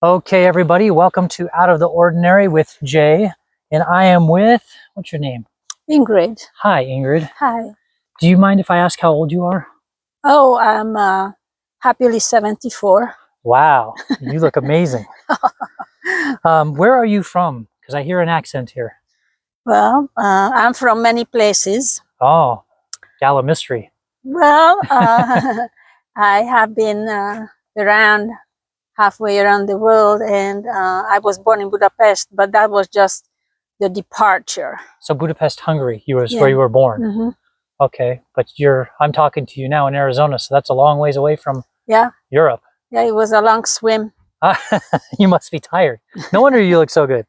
Okay, everybody, welcome to Out of the Ordinary with Jay. And I am with, what's your name? Ingrid. Hi, Ingrid. Hi. Do you mind if I ask how old you are? Oh, I'm happily 74. Wow, you look amazing. Where are you from? Because I hear an accent here. Well, I'm from many places. Oh, Gala Mystery. Well, I have been around halfway around the world, and I was born in Budapest, but that was just the departure. So Budapest, Hungary, where you were born. Mm-hmm. Okay, but I'm talking to you now in Arizona, so that's a long ways away from Europe. Yeah, it was a long swim. You must be tired. No wonder you look so good.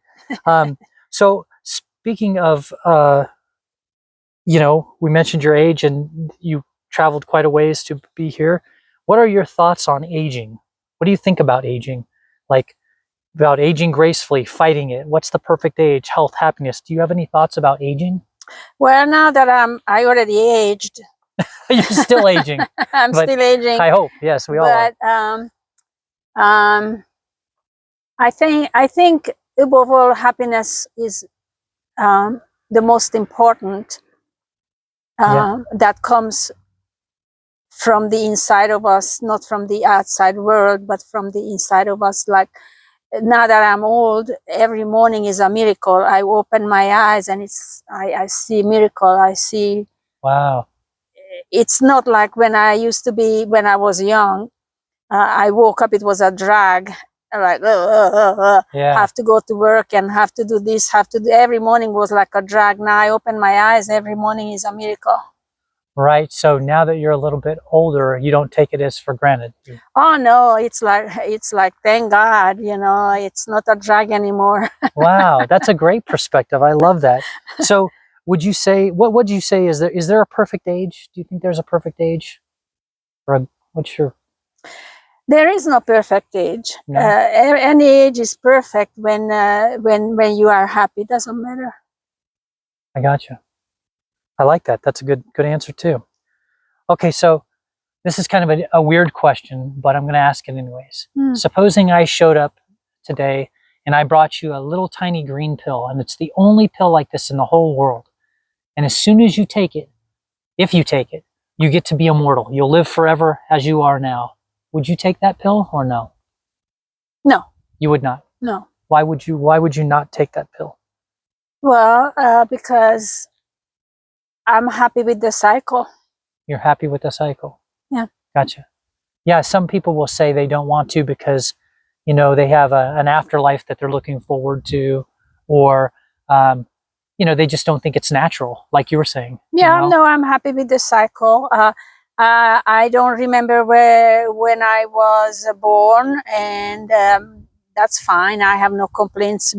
So speaking of, we mentioned your age and you traveled quite a ways to be here. What are your thoughts on aging? What do you think about aging? Like about aging gracefully, fighting it. What's the perfect age? Health, happiness. Do you have any thoughts about aging? Well, now that I already aged. You're still aging. I'm still aging. I hope. Yes, we all are. I think above all, happiness is the most important. That comes from the inside of us, not from the outside world, but from the inside of us. Like now that I'm old, every morning is a miracle. I open my eyes and I see miracle. I see. Wow. It's not like when I used to be, when I was young. I woke up, it was a drag. Like have to go to work and have to do this, every morning was like a drag. Now I open my eyes, every morning is a miracle. Right. So now that you're a little bit older, you don't take it as for granted. Oh no, it's like thank God, it's not a drag anymore. Wow, that's a great perspective. I love that. So would you say, what would you say, is there a perfect age? Do you think there's a perfect age? Or what's your... There is no perfect age. No? Any age is perfect when you are happy. It doesn't matter. I got you. I like that. That's a good answer too. Okay, so this is kind of a weird question, but I'm going to ask it anyways. Supposing I showed up today and I brought you a little tiny green pill, and it's the only pill like this in the whole world. And as soon as you take it, if you take it, you get to be immortal. You'll live forever as you are now. Would you take that pill or no? No. You would not? No. Why would you not take that pill? Well, because I'm happy with the cycle. You're happy with the cycle? Yeah. Gotcha. Yeah, some people will say they don't want to because, they have an afterlife that they're looking forward to, or, they just don't think it's natural, like you were saying. Yeah, no, I'm happy with the cycle. I don't remember when I was born, and that's fine. I have no complaints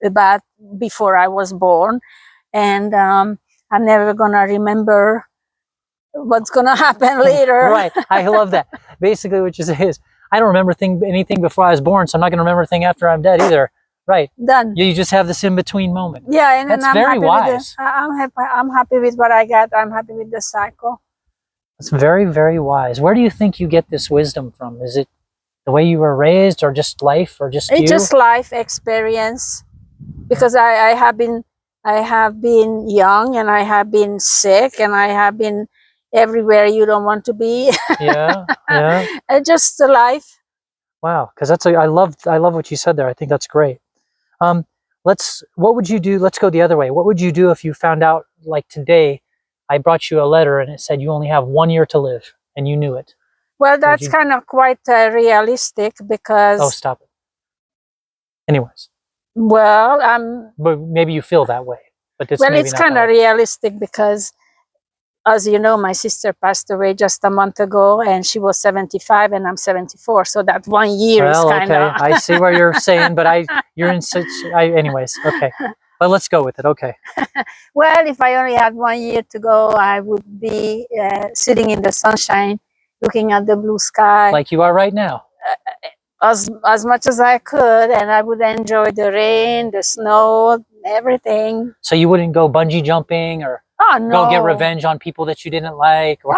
about before I was born, and I'm never gonna remember what's gonna happen later. Right. I love that. Basically, what you say is, I don't remember anything before I was born, so I'm not gonna remember anything after I'm dead either. Right. Done. You just have this in-between moment. Yeah, and that's I'm very wise. I'm happy with what I got. I'm happy with the cycle. It's very, very wise. Where do you think you get this wisdom from? Is it the way you were raised, or just life, or just it's just life experience? Because I have been young, and I have been sick, and I have been everywhere you don't want to be. Yeah. Just life. Wow, because I love what you said there. I think that's great. What would you do? Let's go the other way. What would you do if you found out, like today, I brought you a letter and it said you only have 1 year to live, and you knew it? Well, that's kind of quite realistic, because... Oh, stop it. Anyways. Well, but maybe you feel that way. But it's kind of realistic because, as you know, my sister passed away just a month ago, and she was 75 and I'm 74. So that 1 year is kind of... I see where you're saying, but you're in such... anyways, okay. But let's go with it, okay. Well, if I only had 1 year to go, I would be sitting in the sunshine, looking at the blue sky. Like you are right now. As much as I could, and I would enjoy the rain, the snow, everything. So you wouldn't go bungee jumping, or go get revenge on people that you didn't like? Or...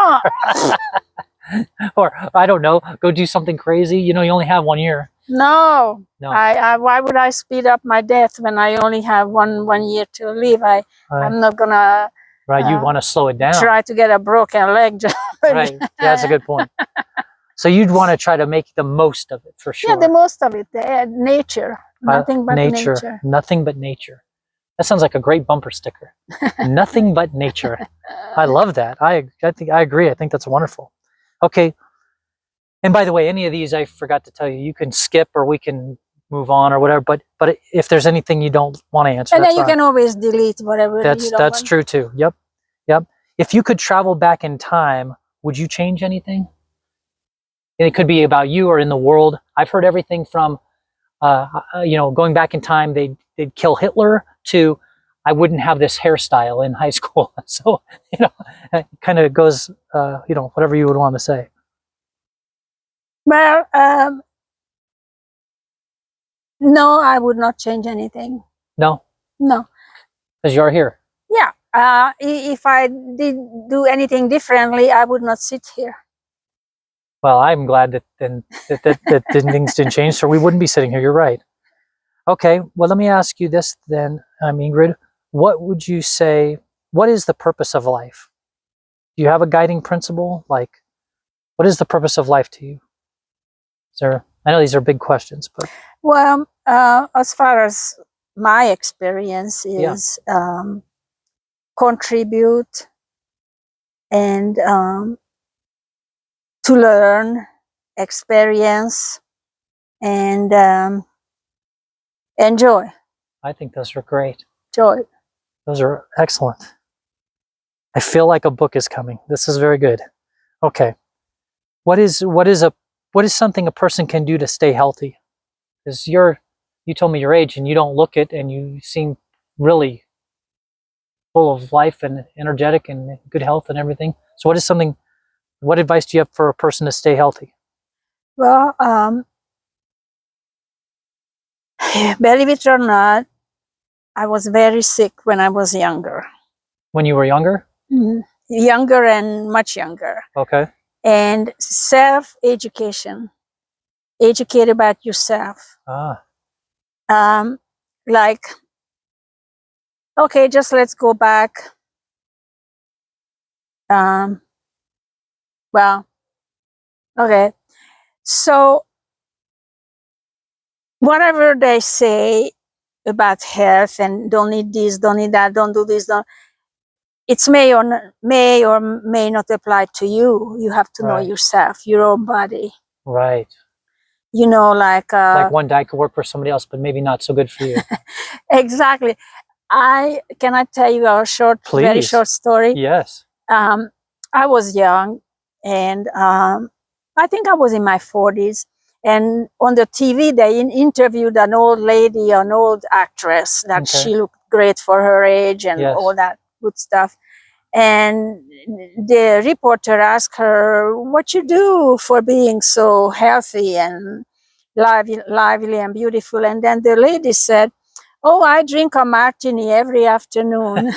Or I don't know, go do something crazy. You only have 1 year. No, No. why would I speed up my death when I only have one year to live? I'm not gonna. Right, you want to slow it down. Try to get a broken leg. Right, yeah, that's a good point. So you'd want to try to make the most of it, for sure. Yeah, the most of it. Nature, nothing but nature. Nothing but nature. That sounds like a great bumper sticker. Nothing but nature. I love that. I think I agree. I think that's wonderful. Okay. And by the way, any of these I forgot to tell you, you can skip or we can move on or whatever. But if there's anything you don't want to answer, and then you can always delete whatever. That's true too. Yep. If you could travel back in time, would you change anything? And it could be about you or in the world. I've heard everything from, going back in time, they'd kill Hitler, to I wouldn't have this hairstyle in high school. So, it kind of goes, whatever you would want to say. Well, no, I would not change anything. No? No. Because you're here. Yeah. If I did do anything differently, I would not sit here. Well, I'm glad that things didn't change, so we wouldn't be sitting here. You're right. Okay, well, let me ask you this then, Ingrid. What would you say, what is the purpose of life? Do you have a guiding principle? Like, what is the purpose of life to you? I know these are big questions, but... Well, as far as my experience is, contribute and to learn, experience, and enjoy. I think those are great. Joy. Those are excellent. I feel like a book is coming. This is very good. Okay. What is something a person can do to stay healthy? Because you told me your age and you don't look it, and you seem really full of life and energetic and good health and everything. So what advice do you have for a person to stay healthy? Well, believe it or not, I was very sick when I was younger. When you were younger? Mm-hmm. Younger and much younger. Okay. And self-education. Educate about yourself. Okay, just let's go back. Okay. So, whatever they say about health and don't need this, don't need that, don't do this, it may or may not apply to you. You have to know yourself, your own body. Right. Like one diet could work for somebody else, but maybe not so good for you. Exactly. Can I tell you a very short story? Yes. I was young, and I think I was in my 40s. And on the TV, they interviewed an old lady, an old actress, that she looked great for her age and all that good stuff. And the reporter asked her, "What you do for being so healthy and lively and beautiful?" And then the lady said, "Oh, I drink a martini every afternoon."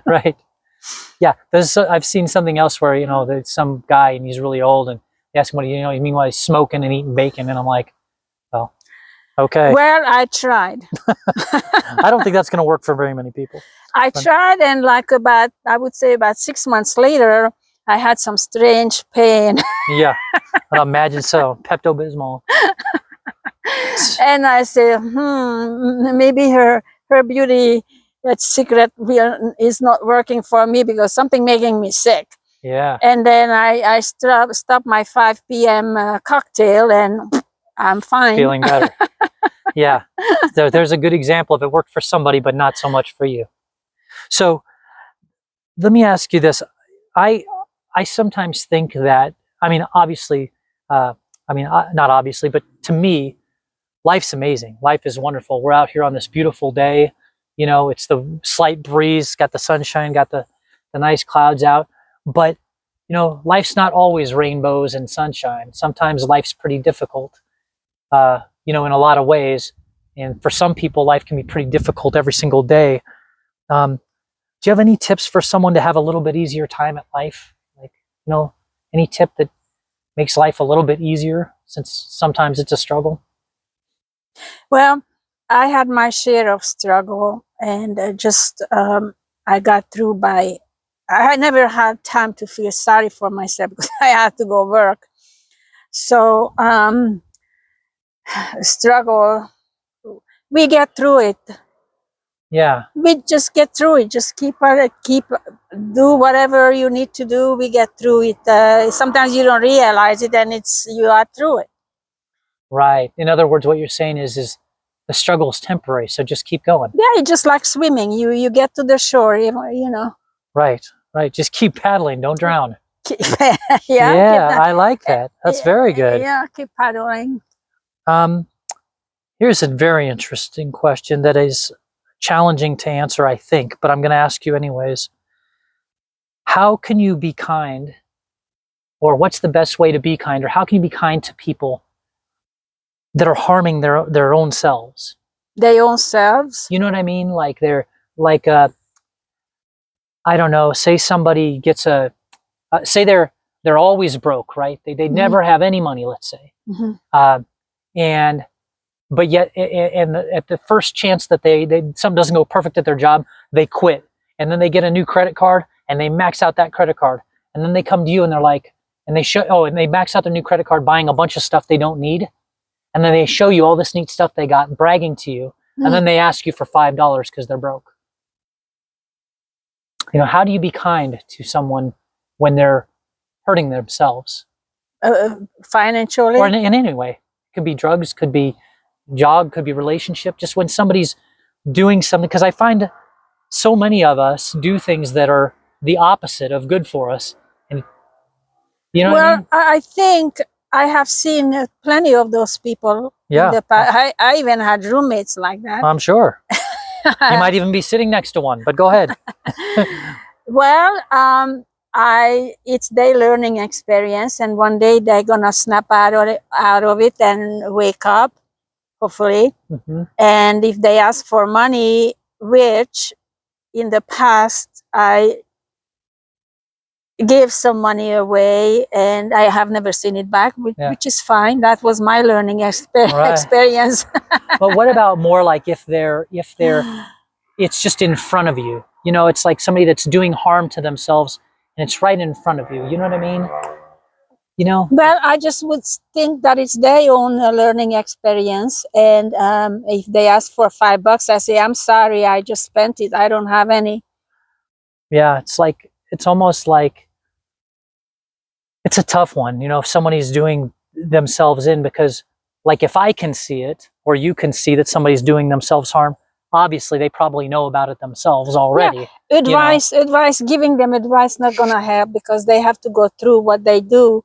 Right. Yeah. I've seen something else where, there's some guy and he's really old, and they ask him what you mean while he's smoking and eating bacon, and I'm like, well, okay. Well, I tried. I don't think that's going to work for very many people. I tried, and I would say about 6 months later, I had some strange pain. Yeah, I'd imagine so. Pepto-Bismol. And I said, maybe her beauty, that secret is not working for me, because something making me sick. Yeah. And then I stopped my 5 p.m. cocktail, and I'm fine. Feeling better. Yeah. There's a good example of it worked for somebody, but not so much for you. So let me ask you this. I sometimes think that, obviously, not obviously, but to me, life's amazing. Life is wonderful. We're out here on this beautiful day. It's the slight breeze, got the sunshine, got the nice clouds out. But, life's not always rainbows and sunshine. Sometimes life's pretty difficult, in a lot of ways. And for some people, life can be pretty difficult every single day. Do you have any tips for someone to have a little bit easier time at life? Like, Any tip that makes life a little bit easier, since sometimes it's a struggle? Well, I had my share of struggle, and I got through by. I never had time to feel sorry for myself because I had to go work. So struggle, we get through it. Yeah. We just get through it. Just do whatever you need to do. We get through it. Sometimes you don't realize it, and you are through it. Right. In other words, what you're saying is the struggle is temporary, so just keep going. Yeah, it's just like swimming. You get to the shore, you know. Right. Right. Just keep paddling. Don't drown. Yeah, I like that. That's very good. Yeah, keep paddling. Here's a very interesting question that is challenging to answer, I think, but I'm going to ask you anyways. How can you be kind, or what's the best way to be kind, or how can you be kind to people that are harming their own selves? Their own selves? You know what I mean? Like they're like I don't know, say somebody gets say they're always broke, right? They never have any money, let's say. But yet, and at the first chance that something doesn't go perfect at their job, they quit. And then they get a new credit card and they max out that credit card. And then they come to you and they're like, and they max out their new credit card buying a bunch of stuff they don't need. And then they show you all this neat stuff they got, bragging to you. And then they ask you for $5 because they're broke. You know, how do you be kind to someone when they're hurting themselves? Financially? Or in any way. It could be drugs, could be job, could be relationship. Just when somebody's doing something, because I find so many of us do things that are the opposite of good for us. And you know what I mean? I think I have seen plenty of those people. Yeah. In the past. I even had roommates like that. I'm sure. You might even be sitting next to one, but go ahead. Well, it's their learning experience, and one day they're gonna snap out of it and wake up, hopefully. And if they ask for money, which in the past I gave some money away, and I have never seen it back, which is fine. That was my learning experience. But what about more like if they're it's just in front of you? You know, it's like somebody that's doing harm to themselves and it's right in front of you. You know what I mean? You know? Well, I just would think that it's their own learning experience. And if they ask for $5, I say, I'm sorry, I just spent it. I don't have any. Yeah, it's almost like it's a tough one, you know, if somebody's doing themselves in, because like if I can see it, or you can see that somebody's doing themselves harm, obviously they probably know about it themselves already. Yeah. Advice, giving them advice not gonna help, because they have to go through what they do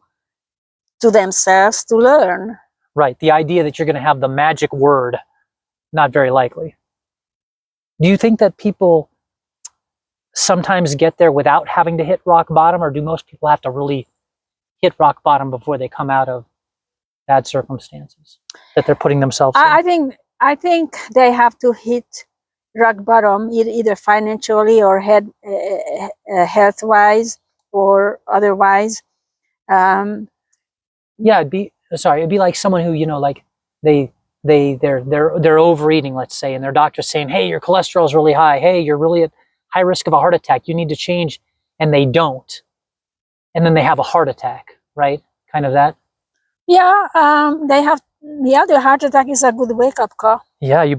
to themselves to learn. Right. The idea that you're going to have the magic word, not very likely. Do you think that people sometimes get there without having to hit rock bottom, or do most people have to really hit rock bottom before they come out of bad circumstances that they're putting themselves in? I think they have to hit rock bottom, either financially or health-wise or otherwise. Yeah, it'd be like someone who, you know, like they're overeating, let's say, and their doctor's saying, hey, your cholesterol's really high. Hey, you're really at high risk of a heart attack. You need to change. And they don't. And then they have a heart attack, right? Kind of that. Yeah, the heart attack is a good wake-up call. Yeah, you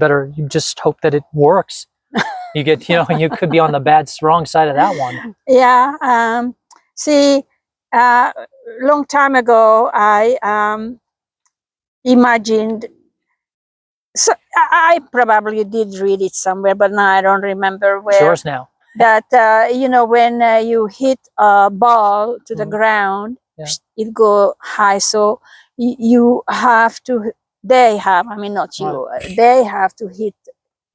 just hope that it works. You get, you know, you could be on the wrong side of that one. Yeah. See, long time ago, I imagined, so I probably did read it somewhere, but now I don't remember where. It's yours now. That, you know, when you hit a ball to the ground, it go high. So you have to, they have to hit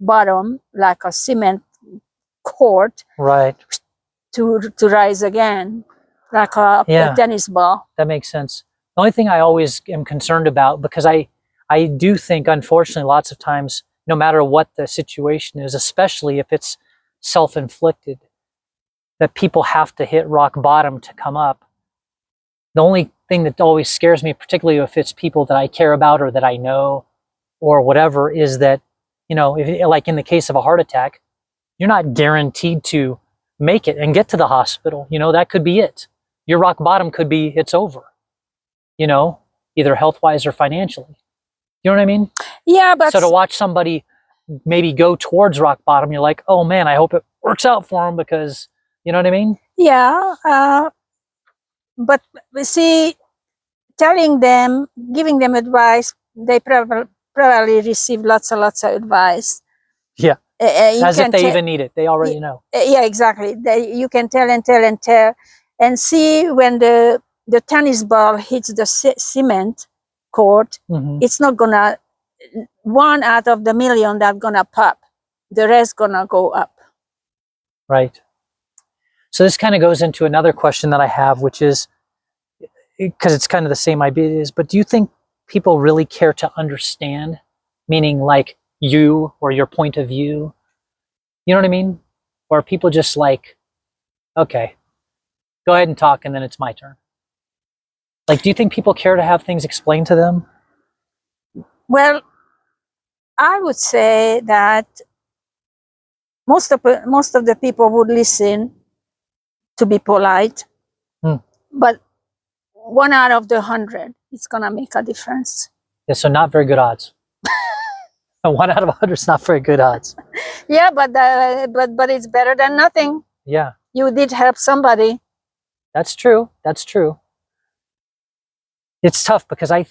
bottom like a cement court. Right. To rise again, like a tennis ball. That makes sense. The only thing I always am concerned about, because I do think, unfortunately, lots of times, no matter what the situation is, especially if it's self-inflicted, that people have to hit rock bottom to come up. The only thing that always scares me, particularly if it's people that I care about or that I know or whatever, is that, you know, if, like in the case of a heart attack, you're not guaranteed to make it and get to the hospital. You know, that could be it. Your rock bottom could be it's over, you know, either health-wise or financially. You know what I mean? Yeah, but so to watch somebody maybe go towards rock bottom, you're like, oh man, I hope it works out for them, because, you know what I mean? yeah, but see, telling them, giving them advice, they probably receive lots and lots of advice. Yeah. You As can if they even need it. They already know. Yeah, exactly. You can tell and tell and tell, and see when the tennis ball hits the cement court, it's not gonna, one out of the million that gonna pop. The rest gonna go up. Right. So this kind of goes into another question that I have, which is, because it's kind of the same idea, is, but do you think people really care to understand? Meaning like you or your point of view? You know what I mean? Or are people just like, okay, go ahead and talk and then it's my turn? Like, do you think people care to have things explained to them? Well, I would say that most of the people would listen to be polite, but 1 out of the 100, it's gonna make a difference. Yeah, so not very good odds. 1 out of 100 is not very good odds. Yeah, but it's better than nothing. Yeah, you did help somebody. That's true. That's true. It's tough because I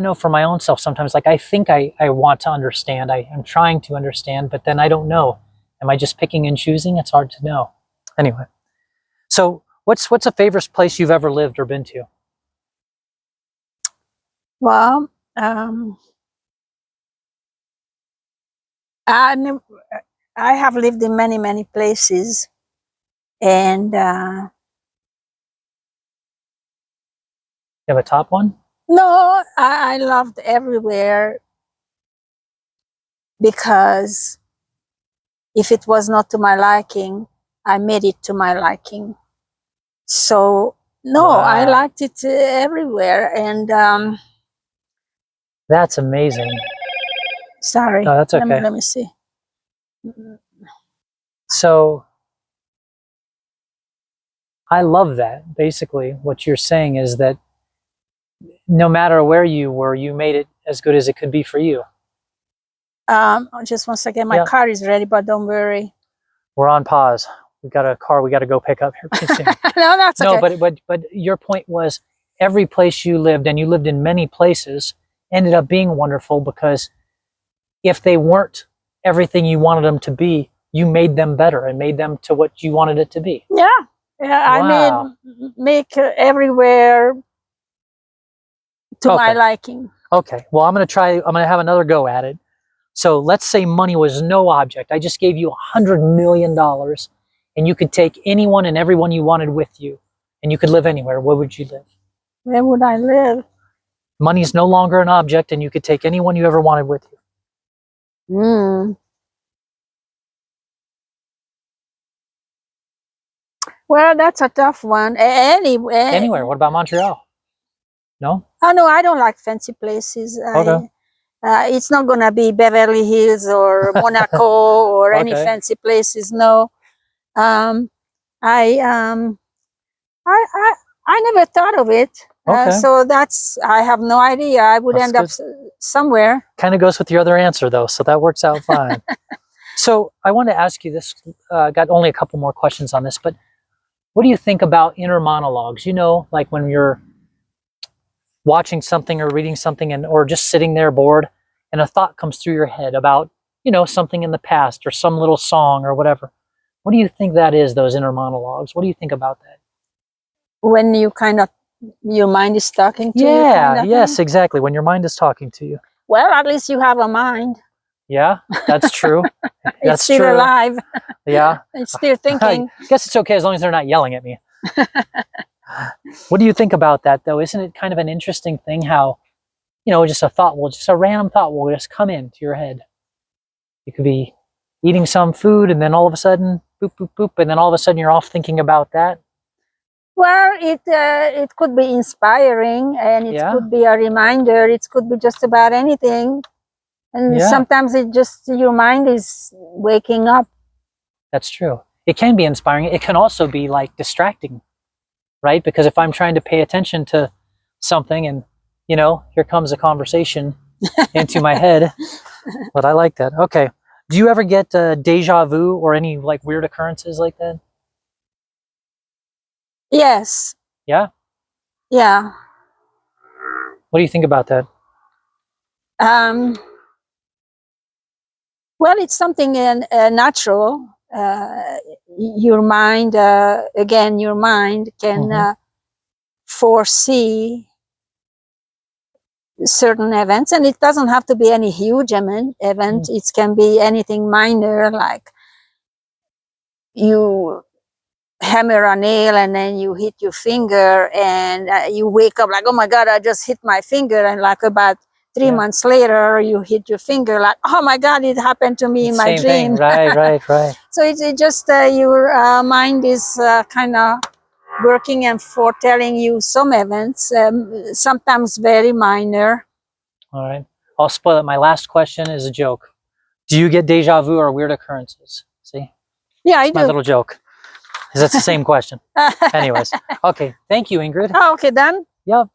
know for my own self sometimes, like I think I want to understand. I am trying to understand, but then I don't know. Am I just picking and choosing? It's hard to know. Anyway, so what's a favorite place you've ever lived or been to? Well, I have lived in many places, and you have a top one? no, I loved everywhere, because if it was not to my liking, I made it to my liking. So no, Wow. I liked it everywhere, and that's amazing. Sorry, no, that's okay. Let me see. So I love that. Basically, what you're saying is that no matter where you were, you made it as good as it could be for you. Just one second. My car is ready, but don't worry. We're on pause. We've got a car we got to go pick up here pretty soon. No, that's okay. No, but your point was every place you lived, and you lived in many places, ended up being wonderful, because if they weren't everything you wanted them to be, you made them better and made them to what you wanted it to be. Yeah. Wow. I make everywhere to my liking. Okay, well, I'm going to have another go at it. So let's say money was no object. I just gave you $100 million, and you could take anyone and everyone you wanted with you, and you could live anywhere. Where would you live? Where would I live? Money's no longer an object, and you could take anyone you ever wanted with you. Well, that's a tough one. Anywhere. What about Montreal? No? Oh, no, I don't like fancy places. Okay. It's not going to be Beverly Hills or Monaco or any fancy places. No. I never thought of it. So I have no idea. I would end up somewhere. Kind of goes with your other answer, though, so that works out fine. So I want to ask you this. Got only a couple more questions on this, but what do you think about inner monologues? You know, like when you're watching something or reading something, or just sitting there bored, and a thought comes through your head about, you know, something in the past or some little song or whatever. What do you think that is, those inner monologues? What do you think about that? When you your mind is talking to you? Yeah, yes, exactly. When your mind is talking to you. Well, at least you have a mind. Yeah, that's true. It's still alive. Yeah. It's still thinking. I guess it's okay as long as they're not yelling at me. What do you think about that, though? Isn't it kind of an interesting thing how, you know, just a random thought will just come into your head. You could be eating some food, and then all of a sudden, boop, boop, boop, and then all of a sudden you're off thinking about that. Well, it could be inspiring, and it Yeah. could be a reminder. It could be just about anything, and Yeah. sometimes it just your mind is waking up. That's true. It can be inspiring. It can also be like distracting, right? Because if I'm trying to pay attention to something and, you know, here comes a conversation into my head. But I like that. Okay. Do you ever get deja vu or any like weird occurrences like that? Yes, Yeah. yeah. What do you think about that? Um, well, it's something natural. Your mind, again, your mind can foresee certain events, and it doesn't have to be any huge event. It can be anything minor, like you hammer a nail and then you hit your finger, and you wake up like, oh my god, I just hit my finger, and like about 3 months later you hit your finger like, oh my god, it happened to me in my dream. Thing. Right. So it's just your mind is kind of working and foretelling you some events, sometimes very minor. All right. I'll spoil it. My last question is a joke. Do you get deja vu or weird occurrences? See? Yeah, I It's do. my little joke. Because that's the same question. Anyways. Okay. Thank you, Ingrid. Oh, okay, done. Yep.